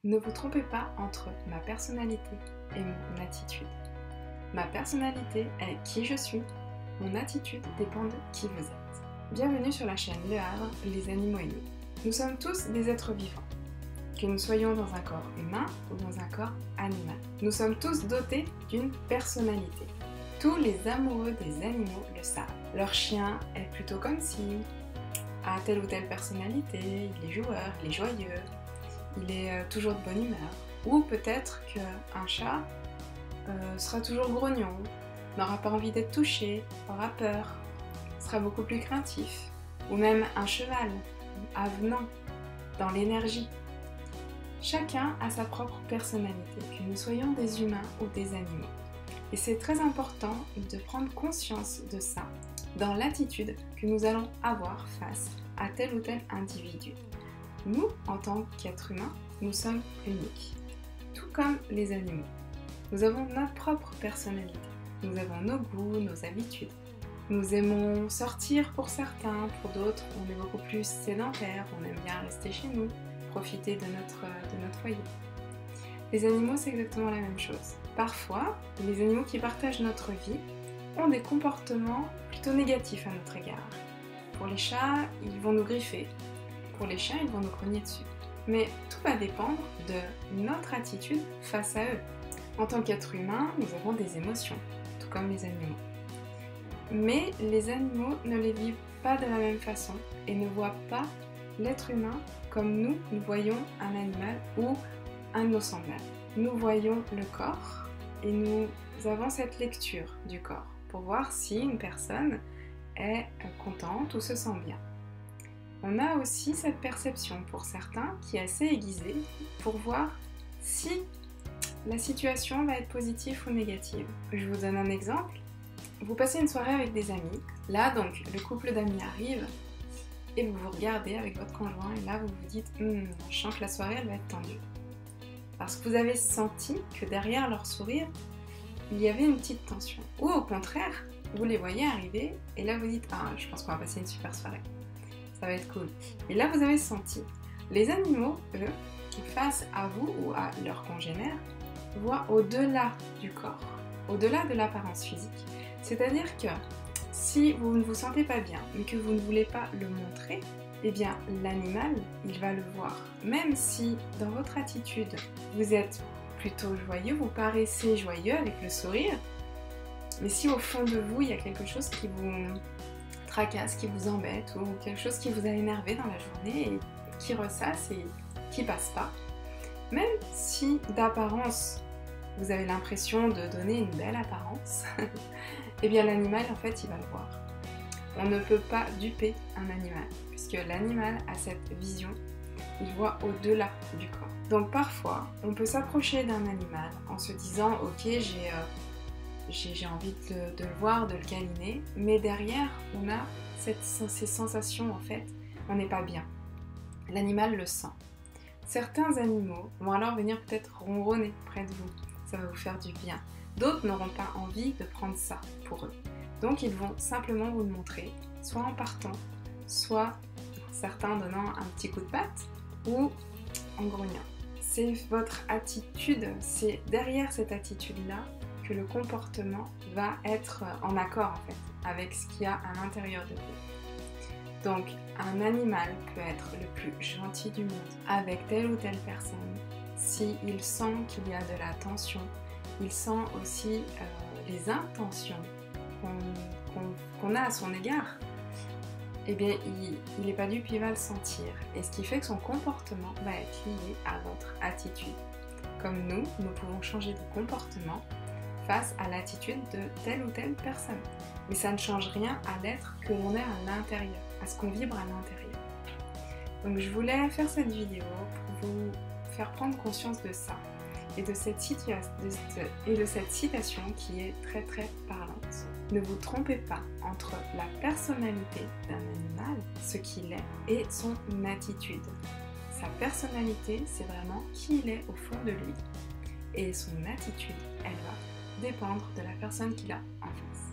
Ne vous trompez pas entre ma personnalité et mon attitude. Ma personnalité est qui je suis, mon attitude dépend de qui vous êtes. Bienvenue sur la chaîne Le Havre, les animaux et nous. Nous sommes tous des êtres vivants, que nous soyons dans un corps humain ou dans un corps animal. Nous sommes tous dotés d'une personnalité. Tous les amoureux des animaux le savent. Leur chien est plutôt comme ci, a telle ou telle personnalité, il est joueur, il est joyeux, il est toujours de bonne humeur. Ou peut-être qu'un chat sera toujours grognon, n'aura pas envie d'être touché, aura peur, sera beaucoup plus craintif. Ou même un cheval, avenant, dans l'énergie. Chacun a sa propre personnalité, que nous soyons des humains ou des animaux. Et c'est très important de prendre conscience de ça dans l'attitude que nous allons avoir face à tel ou tel individu. Nous, en tant qu'êtres humains, nous sommes uniques, tout comme les animaux. Nous avons notre propre personnalité, nous avons nos goûts, nos habitudes. Nous aimons sortir pour certains, pour d'autres, on est beaucoup plus sédentaire, on aime bien rester chez nous, profiter de notre foyer. Les animaux, c'est exactement la même chose. Parfois, les animaux qui partagent notre vie ont des comportements plutôt négatifs à notre égard. Pour les chats, ils vont nous griffer. Pour les chiens, ils vont nous cogner dessus. Mais tout va dépendre de notre attitude face à eux. En tant qu'être humain, nous avons des émotions, tout comme les animaux. Mais les animaux ne les vivent pas de la même façon et ne voient pas l'être humain comme nous voyons un animal ou un de nos semblables. Nous voyons le corps et nous avons cette lecture du corps pour voir si une personne est contente ou se sent bien. On a aussi cette perception pour certains qui est assez aiguisée pour voir si la situation va être positive ou négative. Je vous donne un exemple. Vous passez une soirée avec des amis. Là, donc, le couple d'amis arrive et vous vous regardez avec votre conjoint et là, vous vous dites « je sens que la soirée, elle va être tendue ». Parce que vous avez senti que derrière leur sourire, il y avait une petite tension. Ou au contraire, vous les voyez arriver et là, vous dites « ah, je pense qu'on va passer une super soirée. Ça va être cool ». Et là, vous avez senti. Les animaux, eux, face à vous ou à leurs congénères, voient au-delà du corps, au-delà de l'apparence physique. C'est-à-dire que si vous ne vous sentez pas bien, mais que vous ne voulez pas le montrer, eh bien l'animal, il va le voir. Même si dans votre attitude, vous êtes plutôt joyeux, vous paraissez joyeux avec le sourire, mais si au fond de vous, il y a quelque chose qui vous tracasse, qui vous embête, ou quelque chose qui vous a énervé dans la journée et qui ressasse et qui passe pas, même si d'apparence, vous avez l'impression de donner une belle apparence, eh bien l'animal, en fait, il va le voir. On ne peut pas duper un animal, puisque l'animal a cette vision, il voit au-delà du corps. Donc parfois, on peut s'approcher d'un animal en se disant « ok, j'ai envie de le voir, de le câliner », mais derrière, on a ces sensations, en fait, on n'est pas bien. L'animal le sent. Certains animaux vont alors venir peut-être ronronner près de vous, ça va vous faire du bien. D'autres n'auront pas envie de prendre ça pour eux. Donc ils vont simplement vous le montrer, soit en partant, soit certains donnant un petit coup de patte ou en grognant. C'est votre attitude, c'est derrière cette attitude-là que le comportement va être en accord en fait avec ce qu'il y a à l'intérieur de vous. Donc un animal peut être le plus gentil du monde avec telle ou telle personne s'il sent qu'il y a de la tension. Il sent aussi les intentions qu'on a à son égard. Eh bien, il n'est pas dupe, il va le sentir. Et ce qui fait que son comportement va être lié à votre attitude. Comme nous pouvons changer de comportement face à l'attitude de telle ou telle personne. Mais ça ne change rien à l'être que l'on est à l'intérieur, à ce qu'on vibre à l'intérieur. Donc je voulais faire cette vidéo pour vous faire prendre conscience de ça. Et de cette citation qui est très très parlante. Ne vous trompez pas entre la personnalité d'un animal, ce qu'il est, et son attitude. Sa personnalité, c'est vraiment qui il est au fond de lui. Et son attitude, elle va dépendre de la personne qu'il a en face.